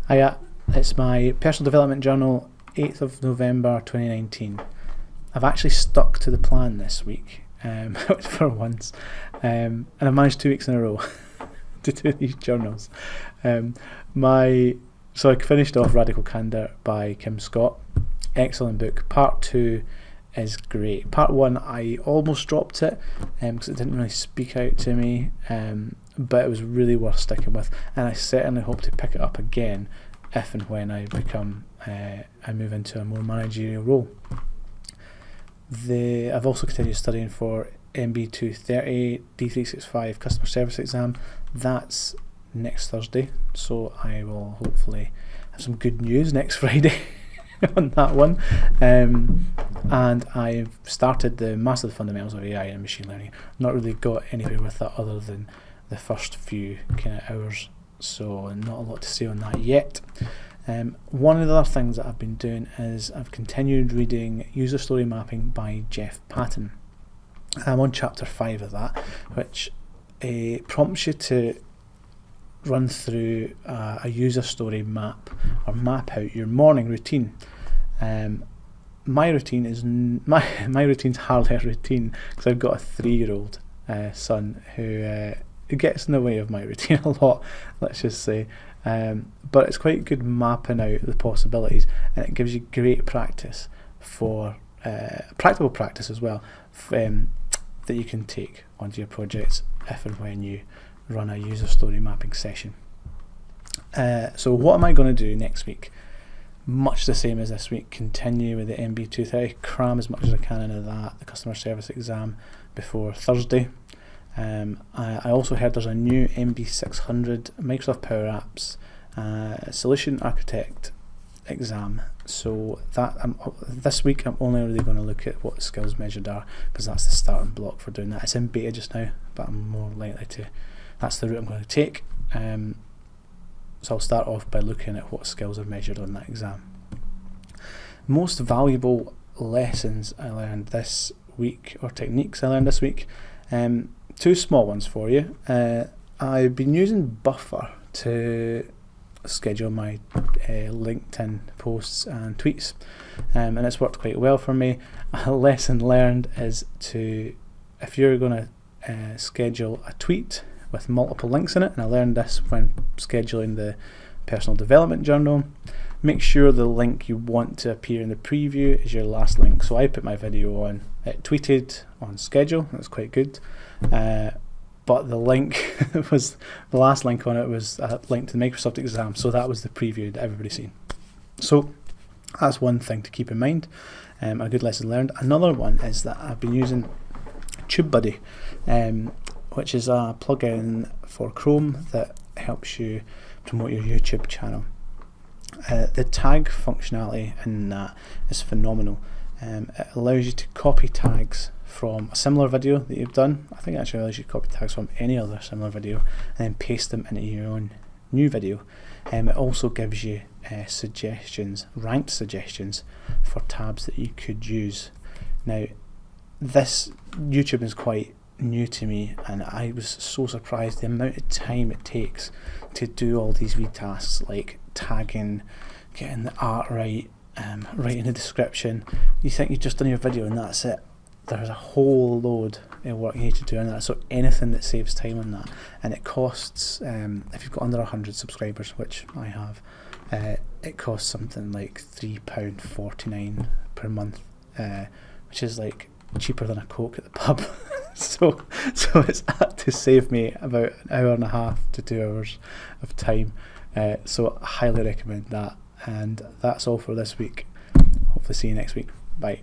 It's my personal development journal, 8th of November 2019. I've actually stuck to the plan this week, for once, and I've managed 2 weeks in a row to do these journals. So I finished off Radical Candor by Kim Scott. Excellent book. Part 2 is great. Part 1, I almost dropped it because it didn't really speak out to me, but it was really worth sticking with, and I certainly hope to pick it up again if and when I move into a more managerial role. I've also continued studying for MB230 D365 customer service exam. That's next Thursday, so I will hopefully have some good news next Friday on that one. And I've started the Master the Fundamentals of AI and Machine Learning. Not really got anywhere with that other than the first few kind of hours, so not a lot to say on that yet. One of the other things that I've been doing is I've continued reading User Story Mapping by Jeff Patton. I'm on chapter 5 of that, which prompts you to run through a user story map, or map out your morning routine. My routine's hardly a routine because I've got a 3-year-old son who gets in the way of my routine a lot, let's just say. But it's quite good mapping out the possibilities, and it gives you great practice for practical practice as well, that you can take onto your projects if and when you run a user story mapping session. So what am I going to do next week? Much the same as this week. Continue with the MB230, cram as much as I can into that, the customer service exam, before Thursday. I also heard there's a new MB600 Microsoft Power Apps Solution Architect exam, so that this week I'm only really going to look at what the skills measured are, because that's the starting block for doing that. It's in beta just now, but I'm more likely to, that's the route I'm going to take. So I'll start off by looking at what skills I've measured on that exam. Most valuable lessons I learned this week, or techniques I learned this week. 2 small ones for you. I've been using Buffer to schedule my LinkedIn posts and tweets, and it's worked quite well for me. A lesson learned is if you're going to schedule a tweet with multiple links in it, and I learned this when scheduling the personal development journal, make sure the link you want to appear in the preview is your last link. So I put my video on, it tweeted on schedule, that's quite good, but the link was, the last link on it was a link to the Microsoft exam, so that was the preview that everybody's seen. So that's one thing to keep in mind, a good lesson learned. Another one is that I've been using TubeBuddy, which is a plugin for Chrome that helps you promote your YouTube channel. The tag functionality in that is phenomenal. It allows you to copy tags from a similar video that you've done. I think it actually allows you to copy tags from any other similar video and then paste them into your own new video. It also gives you suggestions, ranked suggestions for tabs that you could use. Now, this YouTube is quite new to me, and I was so surprised the amount of time it takes to do all these wee tasks like tagging, getting the art right, writing the description. You think you've just done your video and that's it. There's a whole load of work you need to do on that, so anything that saves time on that. And it costs, if you've got under 100 subscribers, which I have, it costs something like £3.49 per month, which is like cheaper than a Coke at the pub. so it's had to save me about an hour and a half to 2 hours of time. So I highly recommend that. And that's all for this week. Hopefully see you next week. Bye.